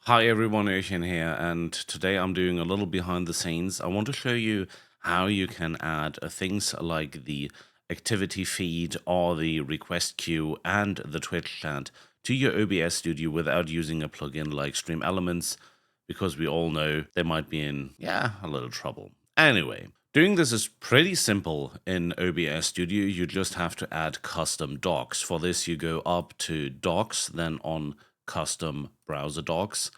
Hi everyone, Oehrchen here, and today I'm doing a little behind the scenes. I want to show you how you can add things like the activity feed or the request queue and the Twitch chat to your OBS Studio without using a plugin like StreamElements, because we all know they might be in, a little trouble. Anyway, doing this is pretty simple in OBS Studio. You just have to add custom docs. For this, you go up to Docs, then on Custom Browser Docs,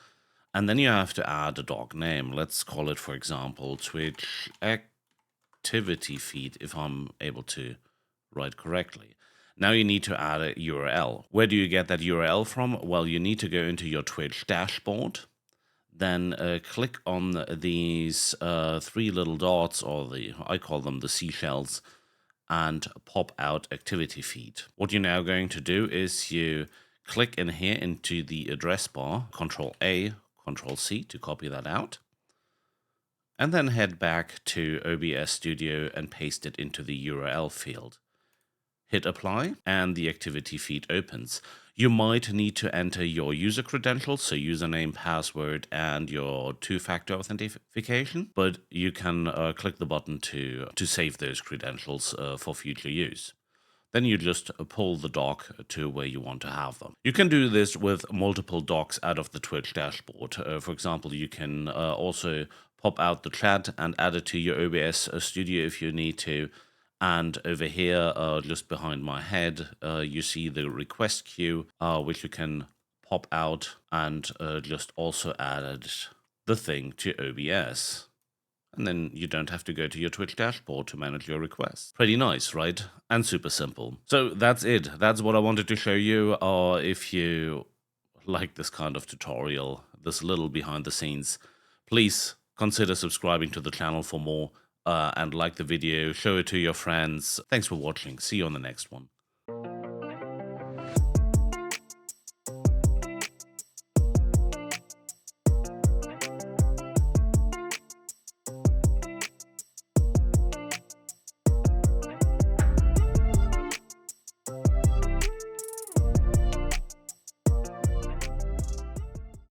and then you have to add a doc name. Let's call it, for example, Twitch Activity Feed, if I'm able to write correctly. Now you need to add a URL. Where do you get that URL from? Well, you need to go into your Twitch dashboard, then click on these three little dots, or I call them the seashells, and pop out activity feed. What you're now going to do is you click in here into the address bar, Control A, Control C to copy that out, and then head back to OBS Studio and paste it into the URL field. Hit apply and the activity feed opens. You might need to enter your user credentials, so username, password, and your two-factor authentication, but you can click the button to save those credentials for future use. Then you just pull the doc to where you want to have them. You can do this with multiple docs out of the Twitch dashboard. For example, you can also pop out the chat and add it to your OBS Studio if you need to. And over here, just behind my head, you see the request queue, which you can pop out and just also add the thing to OBS. And then you don't have to go to your Twitch dashboard to manage your requests. Pretty nice, right? And super simple. So that's it. That's what I wanted to show you. If you like this kind of tutorial, this little behind the scenes, please consider subscribing to the channel for more, and like the video, show it to your friends. Thanks for watching. See you on the next one.